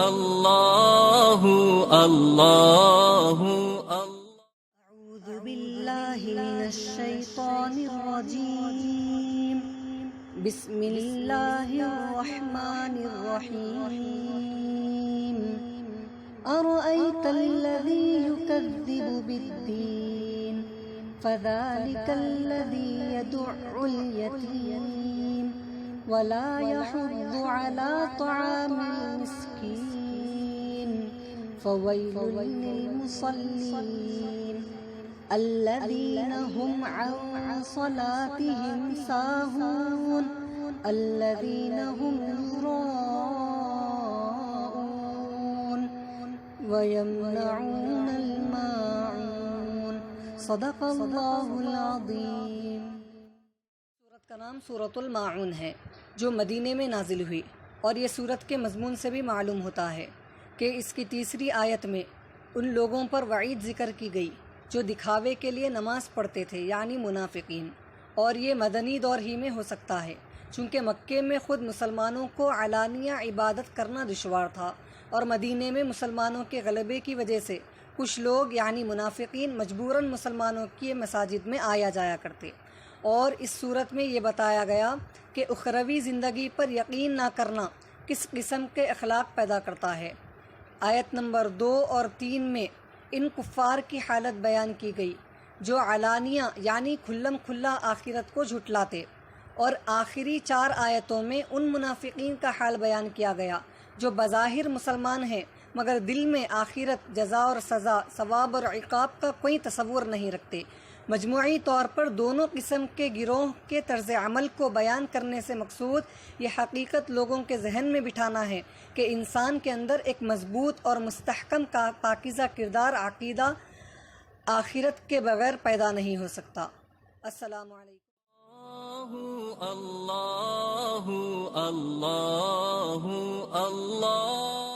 اللہ اللہ اعوذ باللہ من الشیطان الرجیم بسم اللہ الرحمن الرحیم ارأیت الذی یکذب بالدین فذلک الذی یدع الیتیم ولا يحض على طعام المسكين فويل للمصلين الذين هم عن صلاتهم ساهون الذين هم يراءون ويمنعون الماعون صدق اللہ العظیم۔ سورت کا نام سورۃ الماعون ہے، جو مدینے میں نازل ہوئی، اور یہ سورت کے مضمون سے بھی معلوم ہوتا ہے کہ اس کی تیسری آیت میں ان لوگوں پر وعید ذکر کی گئی جو دکھاوے کے لیے نماز پڑھتے تھے، یعنی منافقین، اور یہ مدنی دور ہی میں ہو سکتا ہے چونکہ مکے میں خود مسلمانوں کو علانیہ عبادت کرنا دشوار تھا، اور مدینے میں مسلمانوں کے غلبے کی وجہ سے کچھ لوگ یعنی منافقین مجبوراً مسلمانوں کی مساجد میں آیا جایا کرتے، اور اس صورت میں یہ بتایا گیا کہ اخروی زندگی پر یقین نہ کرنا کس قسم کے اخلاق پیدا کرتا ہے۔ آیت نمبر 2 اور 3 میں ان کفار کی حالت بیان کی گئی جو علانیہ یعنی کھلم کھلا آخرت کو جھٹلاتے، اور آخری 4 آیتوں میں ان منافقین کا حال بیان کیا گیا جو بظاہر مسلمان ہیں مگر دل میں آخرت، جزا اور سزا، ثواب اور عقاب کا کوئی تصور نہیں رکھتے۔ مجموعی طور پر دونوں قسم کے گروہ کے طرز عمل کو بیان کرنے سے مقصود یہ حقیقت لوگوں کے ذہن میں بٹھانا ہے کہ انسان کے اندر ایک مضبوط اور مستحکم کا پاکیزہ کردار عقیدہ آخرت کے بغیر پیدا نہیں ہو سکتا۔ السلام علیکم۔ اللہ اللہ اللہ